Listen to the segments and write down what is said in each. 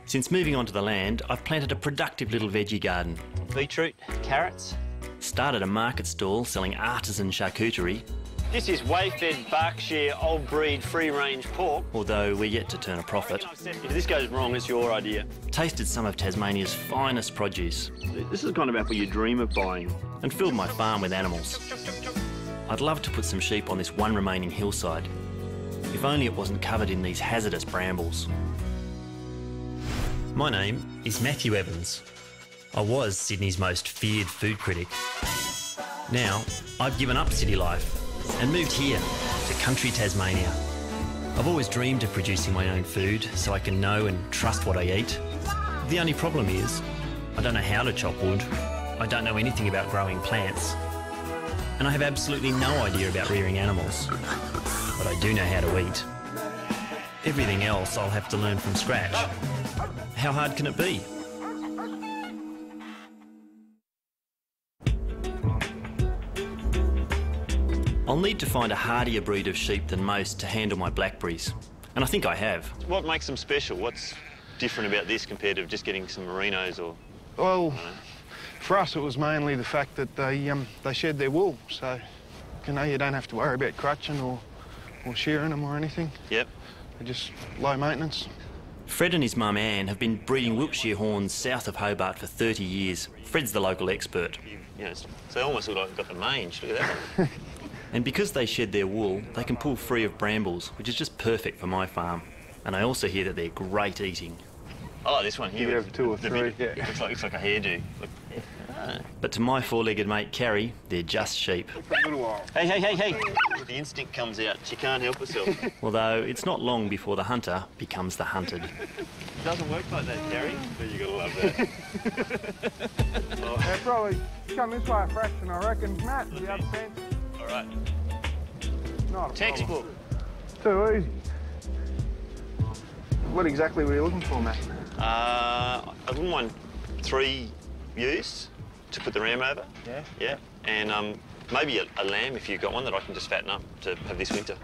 Since moving onto the land, I've planted a productive little veggie garden. Beetroot, carrots. Started a market stall selling artisan charcuterie. This is whey-fed Berkshire old breed free-range pork. Although we're yet to turn a profit. If this goes wrong, it's your idea. Tasted some of Tasmania's finest produce. This is kind of apple you dream of buying. And filled my farm with animals. I'd love to put some sheep on this one remaining hillside. If only it wasn't covered in these hazardous brambles. My name is Matthew Evans. I was Sydney's most feared food critic. Now, I've given up city life and moved here to country Tasmania. I've always dreamed of producing my own food so I can know and trust what I eat. The only problem is, I don't know how to chop wood, I don't know anything about growing plants, and I have absolutely no idea about rearing animals. But I do know how to eat. Everything else I'll have to learn from scratch. How hard can it be? I'll need to find a hardier breed of sheep than most to handle my blackberries, and I think I have. What makes them special? What's different about this compared to just getting some merinos or... Well, for us it was mainly the fact that they shed their wool, so you don't have to worry about crutching or shearing them or anything. Yep. They're just low maintenance. Fred and his mum Anne have been breeding Wiltshire horns south of Hobart for 30 years. Fred's the local expert. So they almost look like they've got the mange, look at that. And because they shed their wool, they can pull free of brambles, which is just perfect for my farm. And I also hear that they're great eating. Oh, this one here. You have two or three, yeah. It looks like a hairdo. Look. But to my four-legged mate Carrie, they're just sheep. Hey. The instinct comes out. She can't help herself. Although it's not long before the hunter becomes the hunted. It doesn't work like that, Carrie. But you gotta love that. They'll probably come this way a fraction, I reckon. Matt, the other fence. All right. Not a Textbook. Too easy. What exactly were you looking for, Matt? I wouldn't mind 3 ewes to put the ram over. Yeah? Yeah. And maybe a lamb if you've got one that I can just fatten up to have this winter.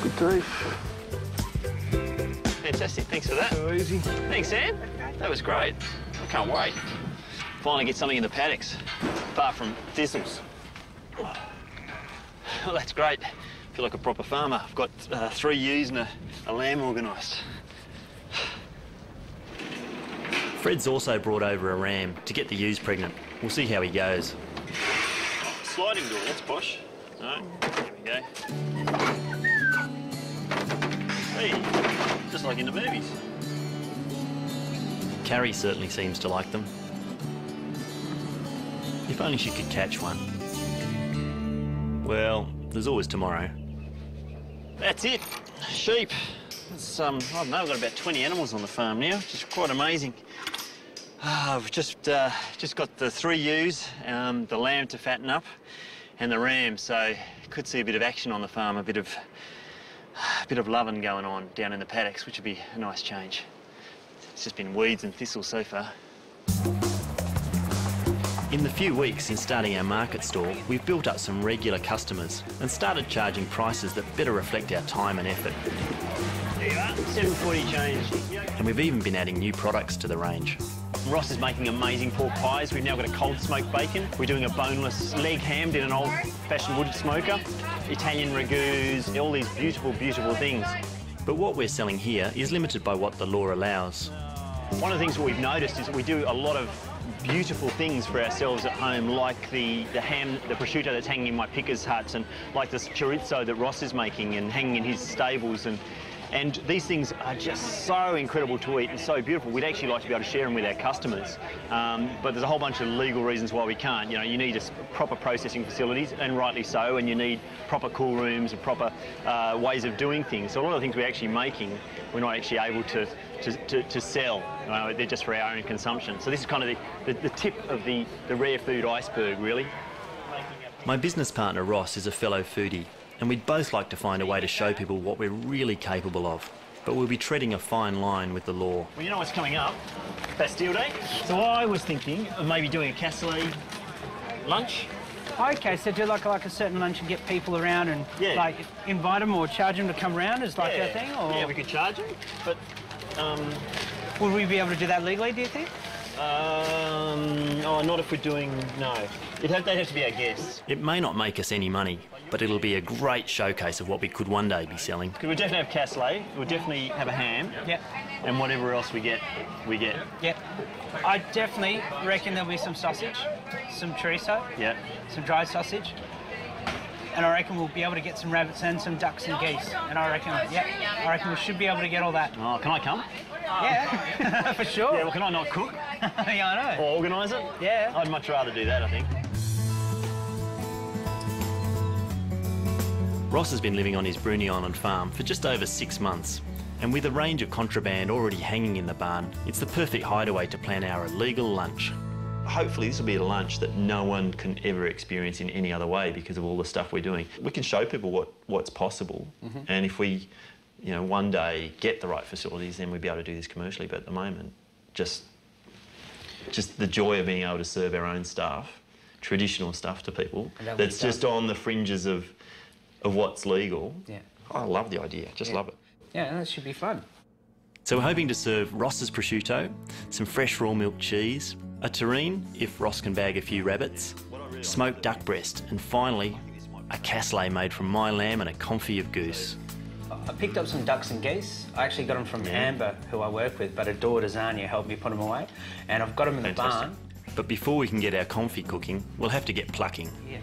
Good teeth. Fantastic, thanks for that. Too easy. Thanks, Sam. That was great. I can't wait. Finally get something in the paddocks, apart from thistles. Well, that's great. I feel like a proper farmer. I've got 3 ewes and a lamb organised. Fred's also brought over a ram to get the ewes pregnant. We'll see how he goes. Sliding door, that's posh. All right, here we go. Hey, just like in the movies. Carrie certainly seems to like them. If only she could catch one. Well, there's always tomorrow. That's it, sheep. It's, I don't know, I've got about 20 animals on the farm now, which is quite amazing. I've just got the 3 ewes, the lamb to fatten up, and the ram, so could see a bit of action on the farm, a bit of loving going on down in the paddocks, which would be a nice change. It's just been weeds and thistles so far. In the few weeks since starting our market stall, we've built up some regular customers and started charging prices that better reflect our time and effort. There you are, 7.40 change. And we've even been adding new products to the range. Ross is making amazing pork pies. We've now got a cold smoked bacon. We're doing a boneless leg hammed in an old-fashioned wood smoker. Italian ragouts, all these beautiful, beautiful things. But what we're selling here is limited by what the law allows. One of the things that we've noticed is that we do a lot of beautiful things for ourselves at home, like the ham, the prosciutto that's hanging in my pickers' huts, and like this chorizo that Ross is making and hanging in his stables. And these things are just so incredible to eat and so beautiful. We'd actually like to be able to share them with our customers. But there's a whole bunch of legal reasons why we can't. You know, you need proper processing facilities, and rightly so, and you need proper cool rooms and proper ways of doing things. So a lot of the things we're actually making, we're not actually able to sell. They're just for our own consumption. So this is kind of the tip of the rare food iceberg, really. My business partner Ross is a fellow foodie, and we'd both like to find a way to show people what we're really capable of. But we'll be treading a fine line with the law. Well, you know what's coming up? Bastille Day. So I was thinking of maybe doing a cassoulet lunch Okay, so do like a certain lunch and get people around and Yeah. like invite them or charge them to come round as like a thing? Or Yeah, we could charge them, but would we be able to do that legally, do you think? oh, not if we're doing, no. They'd have to be our guests. It may not make us any money, but it'll be a great showcase of what we could one day be selling. Because we'll definitely have cassoulet, we'll definitely have a ham, Yep. and whatever else we get, we get. Yep. I definitely reckon there'll be some sausage, some chorizo, Yeah. some dried sausage, and I reckon we'll be able to get some rabbits and some ducks and geese. And I reckon we should be able to get all that. Oh, can I come? Yeah, for sure. Yeah, well, can I not cook Yeah, I know. or organise it? Yeah. I'd much rather do that, I think. Ross has been living on his Bruny Island farm for just over 6 months. And with a range of contraband already hanging in the barn, it's the perfect hideaway to plan our illegal lunch. Hopefully this will be a lunch that no one can ever experience in any other way because of all the stuff we're doing. We can show people what's possible, and if we, one day get the right facilities, then we'll be able to do this commercially. But at the moment, just the joy of being able to serve our own stuff, traditional stuff to people, that's just on the fringes of what's legal. Yeah. I love the idea, just love it. Yeah, that should be fun. So we're hoping to serve Ross's prosciutto, some fresh raw milk cheese, a terrine if Ross can bag a few rabbits, smoked duck breast, and finally, a cassoulet made from my lamb and a confit of goose. I picked up some ducks and geese. I actually got them from Amber, who I work with, but Adore Zania helped me put them away. And I've got them in the barn. But before we can get our confit cooking, we'll have to get plucking. Yeah.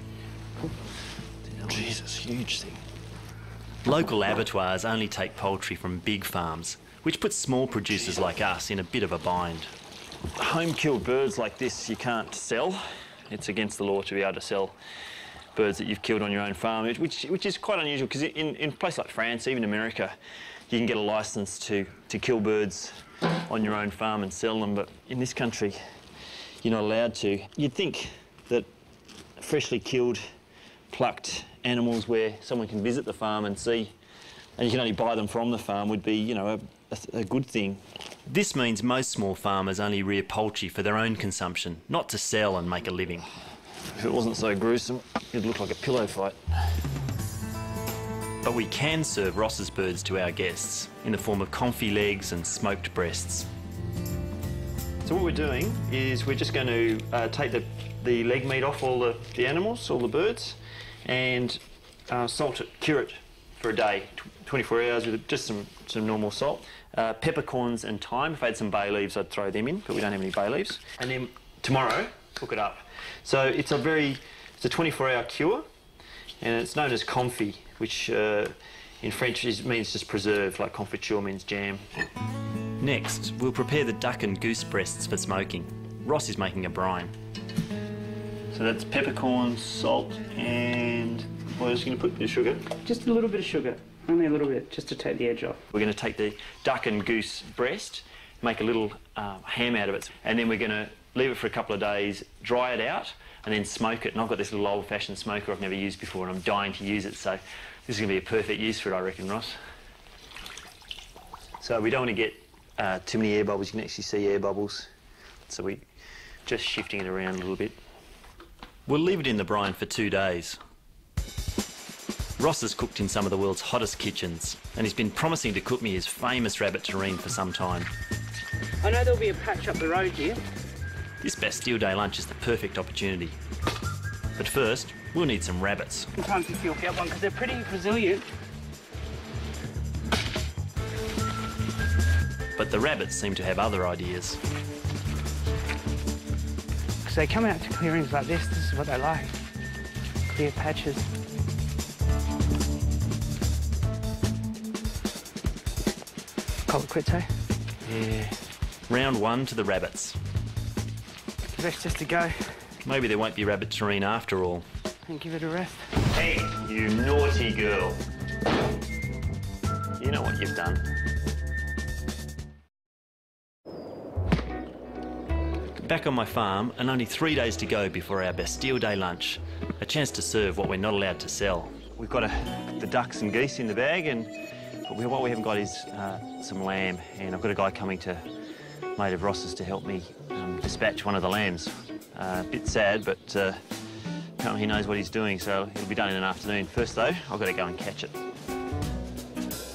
Jesus, huge thing. Local abattoirs only take poultry from big farms, which puts small producers like us in a bit of a bind. Home-killed birds like this you can't sell. It's against the law to be able to sell birds that you've killed on your own farm, which is quite unusual because in places like France, even America, you can get a licence to kill birds on your own farm and sell them, but in this country, you're not allowed to. You'd think that freshly killed, plucked animals where someone can visit the farm and see, and you can only buy them from the farm, would be, a good thing. This means most small farmers only rear poultry for their own consumption, not to sell and make a living. If it wasn't so gruesome, it'd look like a pillow fight. But we can serve Ross's birds to our guests in the form of confit legs and smoked breasts. So what we're doing is we're just going to take the leg meat off all the animals, all the birds, and salt it, cure it for a day, 24 hours with just some normal salt. Peppercorns and thyme. If I had some bay leaves, I'd throw them in, but we don't have any bay leaves. And then tomorrow, cook it up. So it's a 24-hour cure, and it's known as confit, which in French means just preserved, like confiture means jam. Next, we'll prepare the duck and goose breasts for smoking. Ross is making a brine. So that's peppercorns, salt, and what else are you going to put? A bit of sugar? Just a little bit of sugar. Only a little bit, just to take the edge off. We're going to take the duck and goose breast, make a little ham out of it, and then we're going to leave it for a couple of days, dry it out, and then smoke it. And I've got this little old-fashioned smoker I've never used before, and I'm dying to use it, so this is going to be a perfect use for it, I reckon, Ross. So we don't want to get too many air bubbles. You can actually see air bubbles, so we're just shifting it around a little bit. We'll leave it in the brine for 2 days. Ross has cooked in some of the world's hottest kitchens, and he's been promising to cook me his famous rabbit terrine for some time. I know there'll be a patch up the road here. This Bastille Day lunch is the perfect opportunity. But first, we'll need some rabbits. Sometimes you feel get one because they're pretty resilient. But the rabbits seem to have other ideas. Because they come out to clearings like this is what they like. Clear patches. Call it quits, eh? Yeah. Round one to the rabbits. The rest just to go Maybe there won't be rabbit terrine after all. and give it a rest. Hey, you naughty girl. You know what you've done. Back on my farm, and only 3 days to go before our Bastille Day lunch. A chance to serve what we're not allowed to sell. We've got the ducks and geese in the bag, but what we haven't got is some lamb, and I've got a guy coming to mate of Ross's to help me dispatch one of the lambs. A bit sad, but Apparently he knows what he's doing, so it'll be done in an afternoon. First, though, I've got to go and catch it.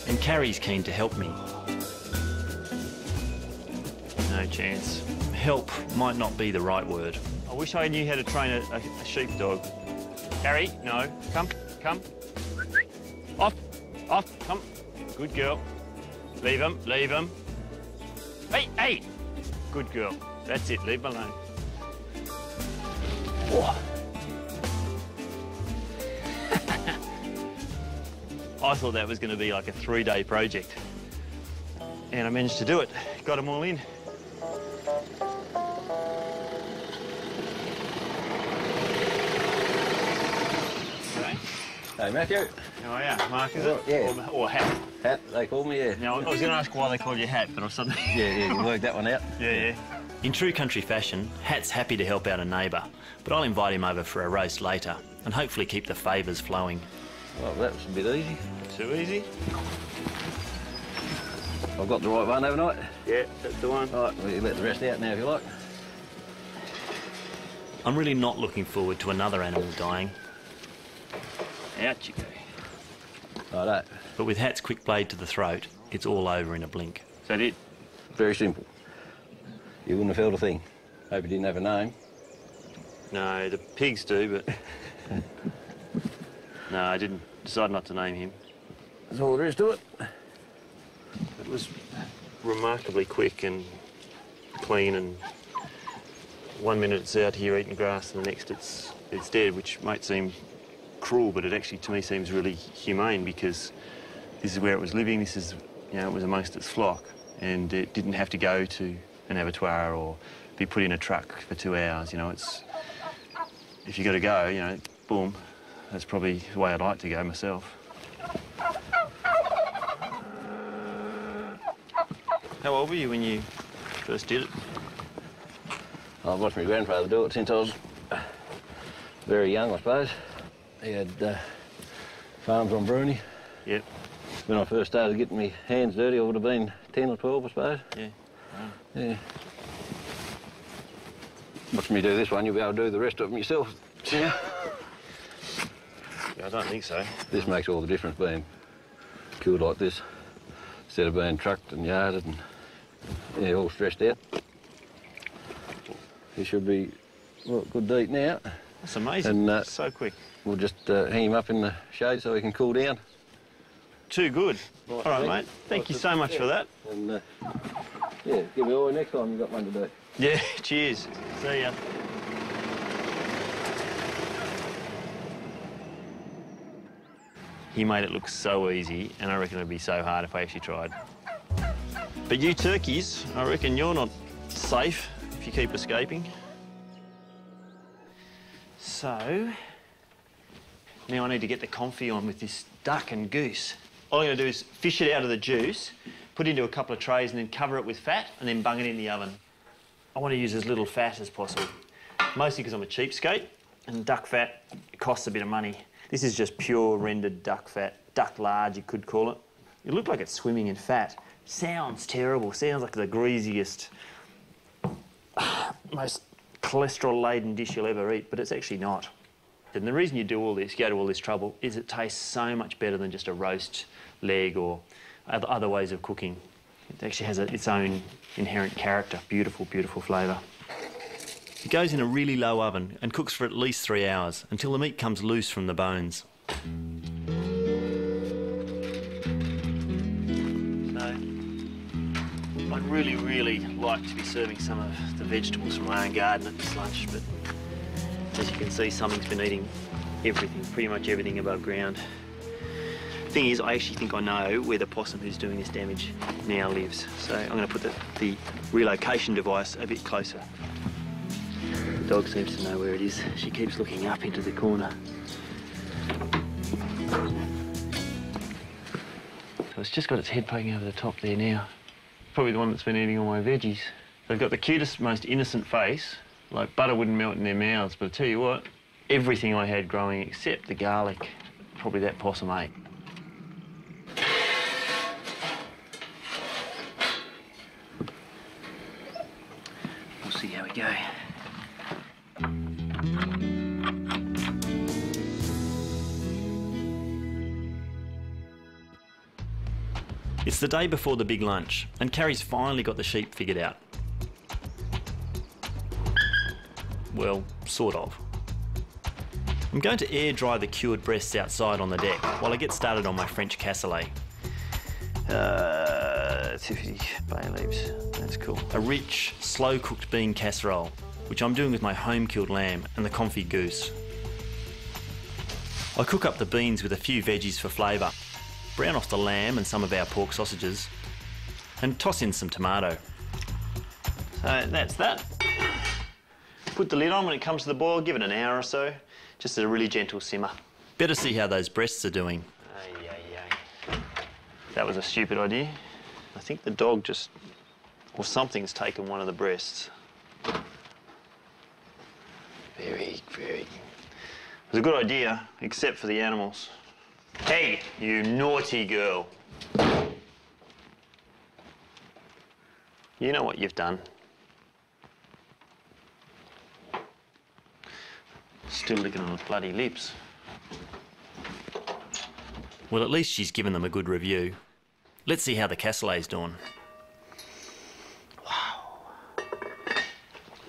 And Carrie's keen to help me. No chance. Help might not be the right word. I wish I knew how to train a sheepdog. Carrie, no. Come. Off, come. Good girl. Leave him. Hey! Good girl. That's it, leave him alone. Whoa. I thought that was going to be like a 3-day project. And I managed to do it. Got them all in. Hey, Matthew. How are you? Mark, is it? Yeah. Or Hat? Hat, they call me, yeah. Now, I was going to ask why they called you Hat, but I was suddenly... Yeah, you worked that one out. Yeah. In true country fashion, Hat's happy to help out a neighbour, but I'll invite him over for a roast later and hopefully keep the favours flowing. Well, that was a bit easy. Too easy? I've got the right one, haven't I? Yeah, that's the one. All right, well, you let the rest out now if you like. I'm really not looking forward to another animal dying. Out you go. Righto. But with Hat's quick blade to the throat, it's all over in a blink. Is that it? Very simple. You wouldn't have felt a thing. Hope you didn't have a name. No, the pigs do, but... No, I didn't decide not to name him. That's all there is to it. It was remarkably quick and clean, and 1 minute it's out here eating grass and the next it's dead, which might seem cruel, but it actually to me seems really humane, because this is where it was living, this is, you know, it was amongst its flock, and it didn't have to go to an abattoir or be put in a truck for 2 hours. You know, it's, if you got to go, you know, boom, that's probably the way I'd like to go myself. How old were you when you first did it? I've watched my grandfather do it since I was very young, I suppose. He had farms on Bruni. Yep. When I first started getting my hands dirty, I would have been 10 or 12, I suppose. Yeah. Wow. Yeah. Watch me do this one, you'll be able to do the rest of them yourself. Yeah. Yeah, I don't think so. This makes all the difference being killed like this, instead of being trucked and yarded and, yeah, all stressed out. He should be, well, good to eat now. That's amazing. And, so quick. We'll just hang him up in the shade so he can cool down. Too good. Right, all right, mate. Thank you so much for that. And, yeah, give me a next time you've got one to do. Yeah, cheers. See ya. He made it look so easy, and I reckon it'd be so hard if I actually tried. But you turkeys, I reckon you're not safe if you keep escaping. So, now I need to get the confit on with this duck and goose. All I'm going to do is fish it out of the juice, put it into a couple of trays and then cover it with fat and then bung it in the oven. I want to use as little fat as possible, mostly because I'm a cheapskate and duck fat costs a bit of money. This is just pure rendered duck fat, duck lard you could call it. It looked like it's swimming in fat. Sounds terrible, sounds like the greasiest, most cholesterol-laden dish you'll ever eat, but it's actually not. And the reason you do all this, go to all this trouble, is it tastes so much better than just a roast leg or other ways of cooking. It actually has its own inherent character, beautiful, beautiful flavour. It goes in a really low oven and cooks for at least 3 hours until the meat comes loose from the bones. So, I'd really, really like to be serving some of the vegetables from my own garden at this lunch, but as you can see, something's been eating everything, pretty much everything above ground. Thing is, I actually think I know where the possum who's doing this damage now lives. So I'm going to put the relocation device a bit closer. The dog seems to know where it is. She keeps looking up into the corner. So it's just got its head poking over the top there now. Probably the one that's been eating all my veggies. They've got the cutest, most innocent face. Like butter wouldn't melt in their mouths, but I tell you what, everything I had growing except the garlic, probably that possum ate. We'll see how we go. It's the day before the big lunch, and Carrie's finally got the sheep figured out. Well, sort of. I'm going to air dry the cured breasts outside on the deck while I get started on my French cassoulet. 250 bay leaves, that's cool. A rich, slow-cooked bean casserole, which I'm doing with my home-killed lamb and the confit goose. I cook up the beans with a few veggies for flavour, brown off the lamb and some of our pork sausages, and toss in some tomato. So that's that. Put the lid on when it comes to the boil, give it an hour or so, just at a really gentle simmer. Better see how those breasts are doing. That was a stupid idea. I think the dog just, or something's taken one of the breasts. It was a good idea, except for the animals. Hey, you naughty girl. You know what you've done. Still licking on her bloody lips. Well, at least she's given them a good review. Let's see how the cassoulet's doing. Wow.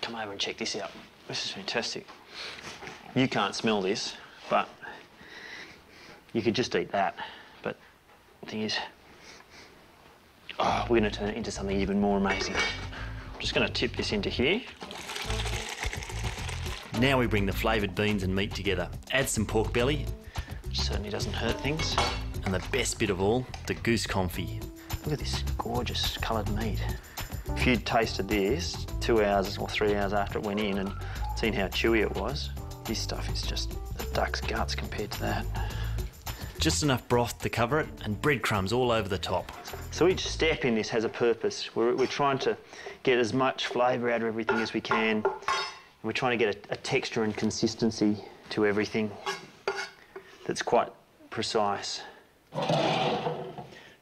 Come over and check this out. This is fantastic. You can't smell this, but you could just eat that. But the thing is, we're going to turn it into something even more amazing. I'm just going to tip this into here. Now we bring the flavoured beans and meat together. Add some pork belly. Certainly doesn't hurt things. And the best bit of all, the goose confit. Look at this gorgeous coloured meat. If you'd tasted this 2 hours or 3 hours after it went in and seen how chewy it was, this stuff is just a duck's guts compared to that. Just enough broth to cover it and breadcrumbs all over the top. So each step in this has a purpose. We're trying to get as much flavour out of everything as we can. And we're trying to get a texture and consistency to everything that's quite precise.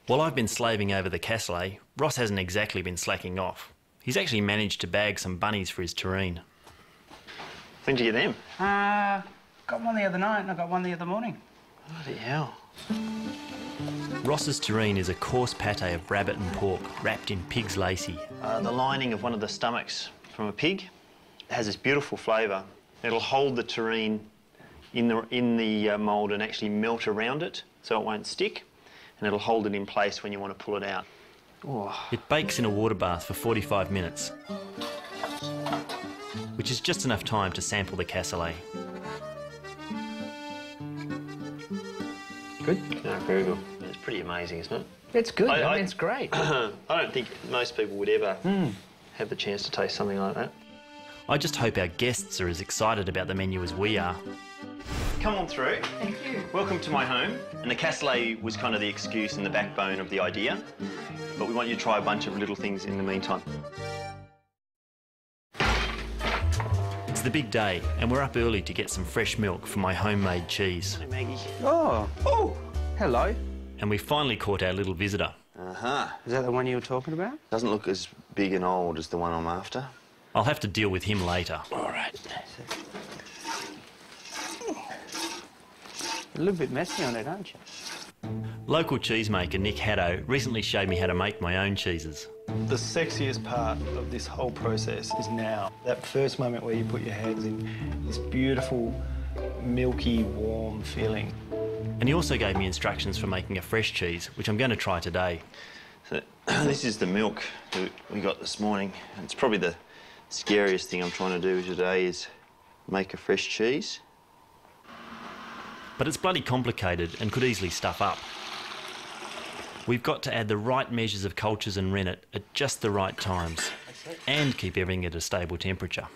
While I've been slaving over the cassoulet, Ross hasn't exactly been slacking off. He's actually managed to bag some bunnies for his terrine. When did you get them? Got one the other night and I got one the other morning. Bloody hell. Ross's terrine is a coarse pate of rabbit and pork wrapped in pig's lacy. The lining of one of the stomachs from a pig has this beautiful flavour. It'll hold the terrine in the mould and actually melt around it so it won't stick, and it'll hold it in place when you want to pull it out. Oh. It bakes in a water bath for 45 minutes, which is just enough time to sample the cassoulet. Good? No, very good. It's pretty amazing, isn't it? It's good, I mean, it's great. I don't think most people would ever have the chance to taste something like that. I just hope our guests are as excited about the menu as we are. Come on through. Thank you. Welcome to my home. And the cassoulet was kind of the excuse and the backbone of the idea. But we want you to try a bunch of little things in the meantime. It's the big day, and we're up early to get some fresh milk for my homemade cheese. Hey, Maggie. Oh, hello. And we finally caught our little visitor. Is that the one you were talking about? Doesn't look as big and old as the one I'm after. I'll have to deal with him later. All right. A little bit messy on it, aren't you? Local cheesemaker Nick Haddo recently showed me how to make my own cheeses. The sexiest part of this whole process is now. That first moment where you put your hands in this beautiful, milky, warm feeling. And he also gave me instructions for making a fresh cheese, which I'm going to try today. So this is the milk that we got this morning. It's probably the scariest thing I'm trying to do today is make a fresh cheese. But it's bloody complicated and could easily stuff up. We've got to add the right measures of cultures and rennet at just the right times and keep everything at a stable temperature.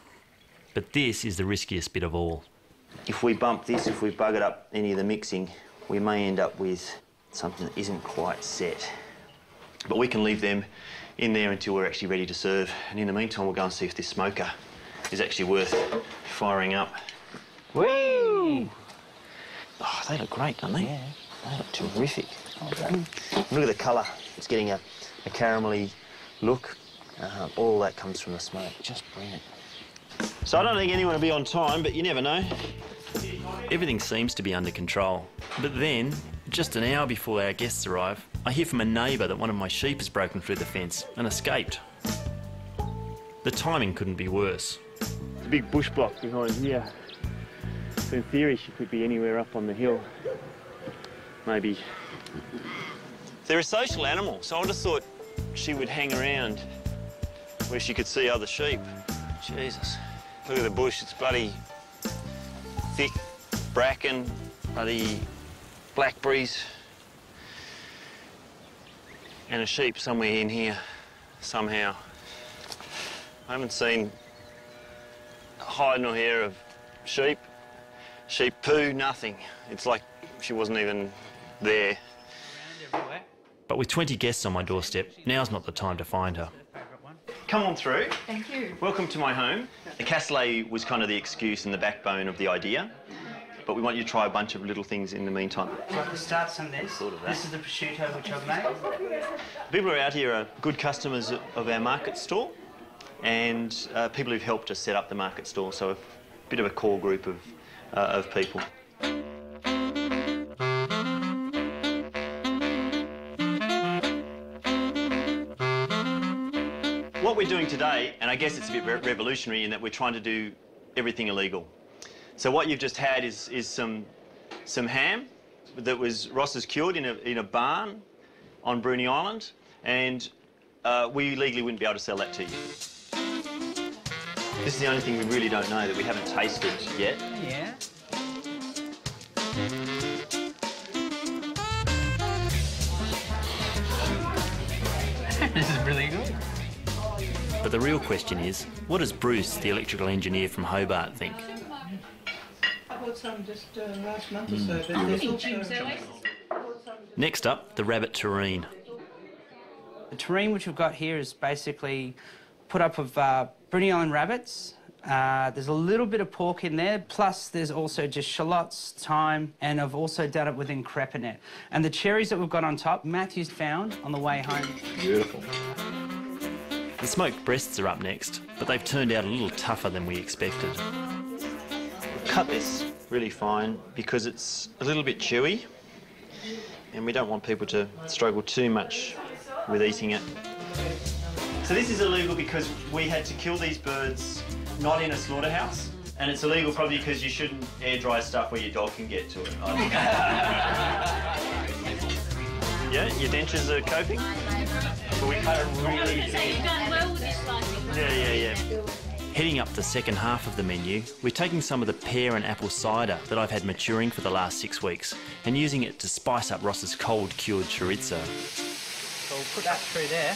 But this is the riskiest bit of all. If we bump this, if we buggered up any of the mixing, we may end up with something that isn't quite set. But we can leave them in there until we're actually ready to serve. And in the meantime, we'll go and see if this smoker is actually worth firing up. Whee! Oh, they look great, don't they? Yeah. They look terrific. Okay. Look at the colour. It's getting a caramelly look. All that comes from the smoke. Just brilliant. So I don't think anyone will be on time, but you never know. Everything seems to be under control. But then, Just an hour before our guests arrive, I hear from a neighbour that one of my sheep has broken through the fence and escaped. The timing couldn't be worse. There's a big bush block behind here. So in theory, she could be anywhere up on the hill. Maybe. They're a social animal, so I just thought she would hang around where she could see other sheep. Jesus. Look at the bush, it's bloody thick bracken, bloody blackberries. And a sheep somewhere in here, somehow. I haven't seen hide nor hair of sheep. Sheep poo, nothing. It's like she wasn't even there. But with 20 guests on my doorstep, now's not the time to find her. Come on through. Thank you. Welcome to my home. The cassoulet was kind of the excuse and the backbone of the idea, but we want you to try a bunch of little things in the meantime. So it starts on this. Sort of that. This is the prosciutto which I've made. People who are out here are good customers of our market stall and people who've helped us set up the market stall, so a bit of a core group of people. What we're doing today, and I guess it's a bit revolutionary in that we're trying to do everything illegal. So what you've just had is some ham that was Ross's cured in a barn on Bruny Island, and we legally wouldn't be able to sell that to you. This is the only thing we really don't know that we haven't tasted yet. Yeah. This is really good. But the real question is, what does Bruce, the electrical engineer from Hobart, think? I bought some just last month or so. But there's also... Next up, the rabbit terrine. The terrine which we've got here is basically put up of Bruny Island rabbits. There's a little bit of pork in there, plus there's also just shallots, thyme, and I've also done it with increpinet. And the cherries that we've got on top, Matthew's found on the way home. Beautiful. The smoked breasts are up next, but they've turned out a little tougher than we expected. Cut this really fine because it's a little bit chewy and we don't want people to struggle too much with eating it. So this is illegal because we had to kill these birds not in a slaughterhouse, and it's illegal probably because you shouldn't air dry stuff where your dog can get to it. Yeah, your dentures are coping? But we cut it really thin. Yeah. Heading up the second half of the menu, we're taking some of the pear and apple cider that I've had maturing for the last 6 weeks and using it to spice up Ross's cold cured chorizo. So we'll put that through there.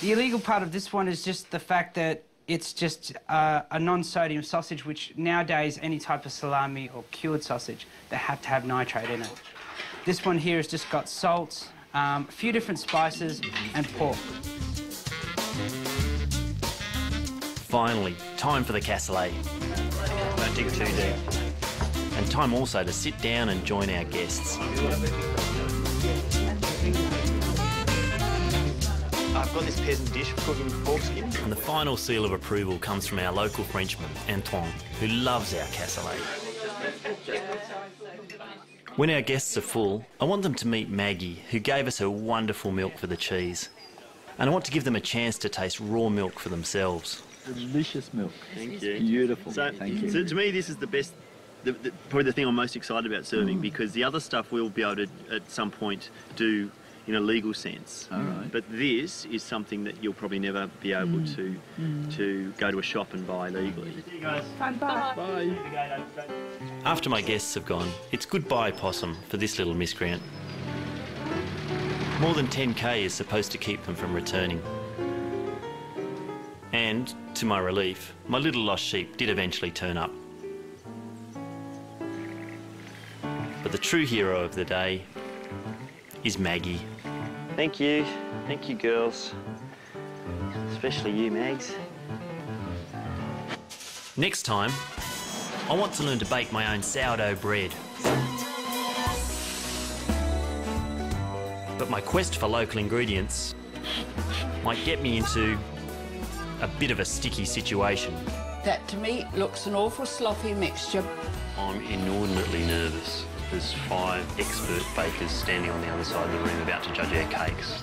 The illegal part of this one is just the fact that it's just a non-sodium sausage, which nowadays any type of salami or cured sausage, they have to have nitrate in it. This one here has just got salt, a few different spices and pork. Finally, time for the cassoulet. Don't dig too deep. And time also to sit down and join our guests. I've got this peasant dish for cooking pork skin. And the final seal of approval comes from our local Frenchman, Antoine, who loves our cassoulet. When our guests are full, I want them to meet Maggie, who gave us her wonderful milk for the cheese. And I want to give them a chance to taste raw milk for themselves. Delicious milk. Thank you. Beautiful. So, Thank you. So to me, this is the best, probably the thing I'm most excited about serving because the other stuff we'll be able to, at some point, do in a legal sense. All right. But this is something that you'll probably never be able to go to a shop and buy legally. See you guys. Bye. After my guests have gone, it's goodbye possum for this little miscreant. More than 10k is supposed to keep them from returning. And, to my relief, my little lost sheep did eventually turn up. But the true hero of the day is Maggie. Thank you. Thank you, girls. Especially you, Mags. Next time, I want to learn to bake my own sourdough bread. But my quest for local ingredients might get me into a bit of a sticky situation. That to me looks an awful sloppy mixture. I'm inordinately nervous. there's 5 expert bakers standing on the other side of the room about to judge our cakes.